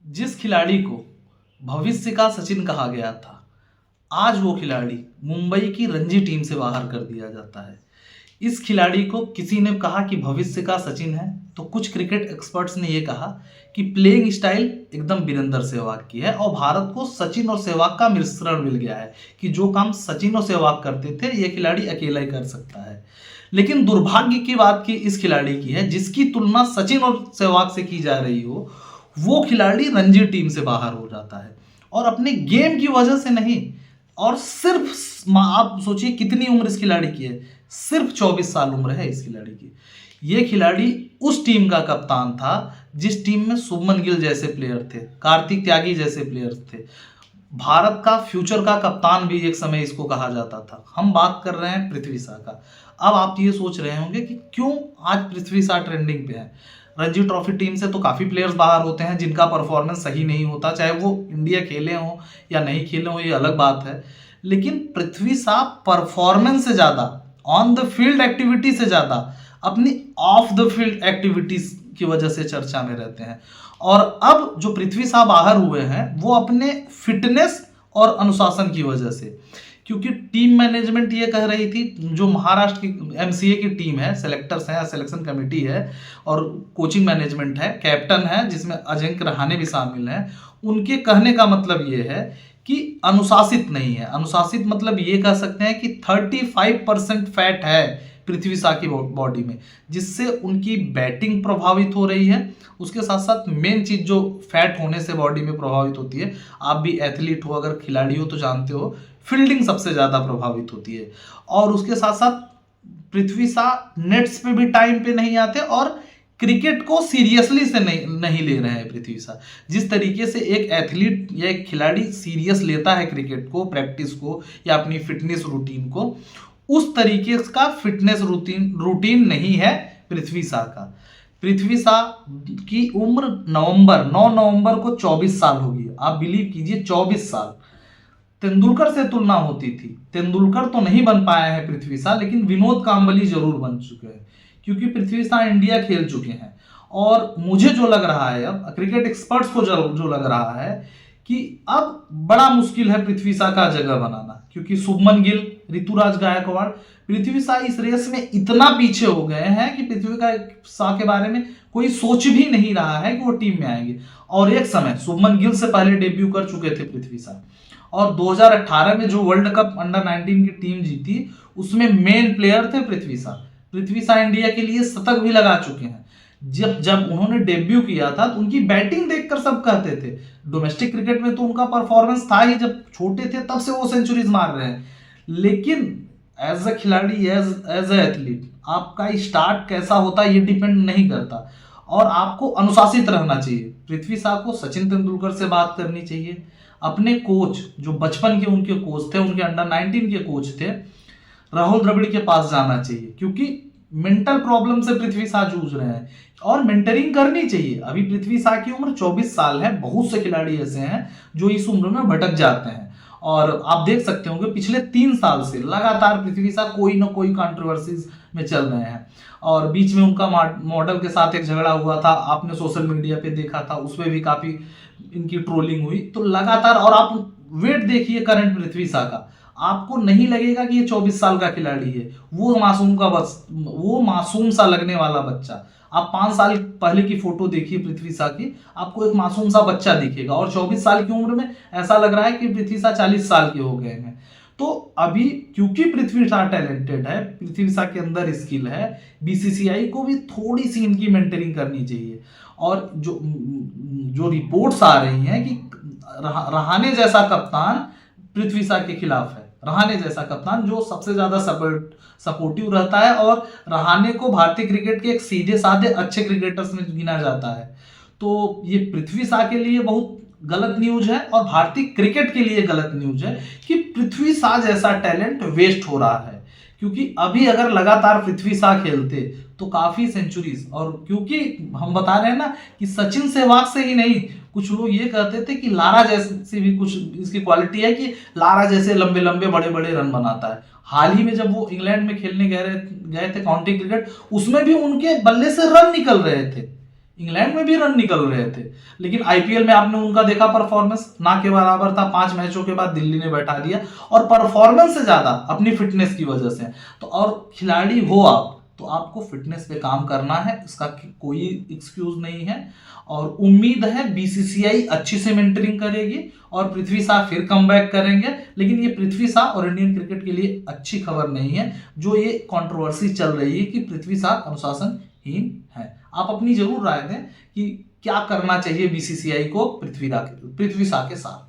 जिस खिलाड़ी को भविष्य का सचिन कहा गया था, आज वो खिलाड़ी मुंबई की रणजी टीम से बाहर कर दिया जाता है। इस खिलाड़ी को किसी ने कहा कि भविष्य का सचिन है, तो कुछ क्रिकेट एक्सपर्ट्स ने ये कहा कि प्लेइंग स्टाइल एकदम वीरेंद्र सहवाग की है और भारत को सचिन और सहवाग का मिश्रण मिल गया है कि जो काम सचिन और सहवाग करते थे ये खिलाड़ी अकेला ही कर सकता है। लेकिन दुर्भाग्य की बात की इस खिलाड़ी की है जिसकी तुलना सचिन और सहवाग से की जा रही हो, वो खिलाड़ी रणजी टीम से बाहर हो जाता है और अपने गेम की वजह से नहीं। और सिर्फ आप सोचिए कितनी उम्र इस खिलाड़ी की है, सिर्फ 24 साल उम्र है इस खिलाड़ी की। ये खिलाड़ी उस टीम का कप्तान था जिस टीम में शुभमन गिल जैसे प्लेयर थे, कार्तिक त्यागी जैसे प्लेयर्स थे। भारत का फ्यूचर का कप्तान भी एक समय इसको कहा जाता था। हम बात कर रहे हैं पृथ्वी शा का। अब आप ये सोच रहे होंगे कि क्यों आज पृथ्वी शा ट्रेंडिंग पे है। रणजी ट्रॉफी टीम से तो काफ़ी प्लेयर्स बाहर होते हैं जिनका परफॉर्मेंस सही नहीं होता, चाहे वो इंडिया खेले हों या नहीं खेले हों, ये अलग बात है। लेकिन पृथ्वी शा परफॉर्मेंस से ज़्यादा, ऑन द फील्ड एक्टिविटी से ज़्यादा अपनी ऑफ द फील्ड एक्टिविटीज़ की वजह से चर्चा में रहते हैं। और अब जो पृथ्वी शा बाहर हुए हैं वो अपने फिटनेस और अनुशासन की वजह से, क्योंकि टीम मैनेजमेंट ये कह रही थी, जो महाराष्ट्र की एमसीए की टीम है, सेलेक्टर्स हैं, सिलेक्शन कमेटी है और कोचिंग मैनेजमेंट है, कैप्टन है जिसमें अजिंक्य रहाणे भी शामिल हैं, उनके कहने का मतलब ये है कि अनुशासित नहीं है। अनुशासित मतलब ये कह सकते हैं कि 35% फैट है पृथ्वी शा की बॉडी में, जिससे उनकी बैटिंग प्रभावित हो रही है। उसके साथ साथ मेन चीज़ जो फैट होने से बॉडी में प्रभावित होती है, आप भी एथलीट हो, अगर खिलाड़ी हो तो जानते हो, फील्डिंग सबसे ज़्यादा प्रभावित होती है। और उसके साथ साथ पृथ्वी शा नेट्स पे भी टाइम पे नहीं आते और क्रिकेट को सीरियसली से नहीं ले रहे हैं पृथ्वी शा। जिस तरीके से एक एथलीट या एक खिलाड़ी सीरियस लेता है क्रिकेट को, प्रैक्टिस को या अपनी फिटनेस रूटीन को, उस तरीके का फिटनेस रूटीन नहीं है पृथ्वी शा का। पृथ्वी शा की उम्र 9 नवंबर को 24 साल होगी। आप बिलीव कीजिए 24 साल। तेंदुलकर से तुलना होती थी, तेंदुलकर तो नहीं बन पाया है पृथ्वी शा, लेकिन विनोद कांबली जरूर बन चुके हैं क्योंकि पृथ्वी शा इंडिया खेल चुके हैं। और मुझे जो लग रहा है, अब क्रिकेट एक्सपर्ट्स को जो लग रहा है कि अब बड़ा मुश्किल है पृथ्वी शा का जगह बनाना, क्योंकि शुभमन गिल, ऋतुराज गायकवाड़, पृथ्वी शा इस रेस में इतना पीछे हो गए हैं कि पृथ्वी शा के बारे में कोई सोच भी नहीं रहा है कि वो टीम में आएंगे। और एक समय शुभमन गिल से पहले डेब्यू कर चुके थे पृथ्वी शा, और 2018 में जो वर्ल्ड कप अंडर 19 की टीम जीती उसमें मेन प्लेयर थे पृथ्वी शा। पृथ्वी शा इंडिया के लिए शतक भी लगा चुके हैं। जब उन्होंने डेब्यू किया था तो उनकी बैटिंग देखकर सब कहते थे, डोमेस्टिक क्रिकेट में तो उनका परफॉर्मेंस था ही, जब छोटे थे तब से वो सेंचुरीज मार रहे हैं। लेकिन एज अ खिलाड़ी, एज अ एथलीट, आपका स्टार्ट कैसा होता है ये डिपेंड नहीं करता और आपको अनुशासित रहना चाहिए। पृथ्वी शा को सचिन तेंदुलकर से बात करनी चाहिए, अपने कोच जो बचपन के उनके कोच थे, उनके अंडर 19 के कोच थे, राहुल द्रविड़ के पास जाना चाहिए, क्योंकि मेंटल प्रॉब्लम से पृथ्वी शा जूझ रहे हैं और मेंटरिंग करनी चाहिए। अभी पृथ्वी शा की उम्र 24 साल है। बहुत से खिलाड़ी ऐसे हैं जो इस उम्र में भटक जाते हैं और आप देख सकते होंगे पिछले 3 साल से लगातार पृथ्वी शा कोई ना कोई कंट्रोवर्सीज में चल रहे हैं। और बीच में उनका मॉडल के साथ एक झगड़ा हुआ था, आपने सोशल मीडिया पे देखा था, उसमें भी काफी इनकी ट्रोलिंग हुई। तो लगातार, और आप वेट देखिए करंट पृथ्वी शा का, आपको नहीं लगेगा कि ये 24 साल का खिलाड़ी है। वो मासूम सा लगने वाला बच्चा। आप 5 साल पहले की फोटो देखिए पृथ्वी शा की, आपको एक मासूम सा बच्चा दिखेगा, और 24 साल की उम्र में ऐसा लग रहा है कि पृथ्वी शा 40 साल के हो गए हैं। तो अभी क्योंकि पृथ्वी शा टैलेंटेड है, पृथ्वी शा के अंदर स्किल है, बीसीसीआई को भी थोड़ी सी इनकी मेंटरिंग करनी चाहिए। और जो रिपोर्ट्स आ रही हैं कि रहाणे जैसा कप्तान पृथ्वी शा के खिलाफ है, रहाणे जैसा कप्तान जो सबसे ज्यादा सपोर्टिव रहता है और रहाणे को भारतीय क्रिकेट के एक सीधे साधे अच्छे क्रिकेटर्स में गिना जाता है। तो ये पृथ्वी शा के लिए बहुत गलत न्यूज है और भारतीय क्रिकेट के लिए गलत न्यूज है कि पृथ्वी शा जैसा टैलेंट वेस्ट हो रहा है। क्योंकि अभी अगर लगातार पृथ्वी शा खेलते तो काफी सेंचुरीज, और क्योंकि हम बता रहे हैं ना कि सचिन सहवाग से ही नहीं, कुछ लोग ये कहते थे कि लारा जैसी भी कुछ इसकी क्वालिटी है कि लारा जैसे लंबे लंबे बड़े बड़े रन बनाता है। हाल ही में जब वो इंग्लैंड में खेलने गए थे काउंटी क्रिकेट, उसमें भी उनके बल्ले से रन निकल रहे थे। इंग्लैंड में भी रन निकल रहे थे, लेकिन आईपीएल में आपने उनका देखा परफॉर्मेंस ना के बराबर था। 5 मैचों के बाद दिल्ली ने बैठा दिया, और परफॉर्मेंस से ज्यादा अपनी फिटनेस की वजह से। तो और खिलाड़ी हो आप तो आपको फिटनेस पे काम करना है, इसका कोई एक्सक्यूज नहीं है। और उम्मीद है बीसीसीआई अच्छी से मेंटरिंग करेगी और पृथ्वी शॉ फिर कमबैक करेंगे। लेकिन ये पृथ्वी शॉ और इंडियन क्रिकेट के लिए अच्छी खबर नहीं है, जो ये कंट्रोवर्सी चल रही है कि पृथ्वी शॉ अनुशासनहीन है। आप अपनी जरूर राय दें कि क्या करना चाहिए बीसीसीआई को पृथ्वी शॉ के साथ।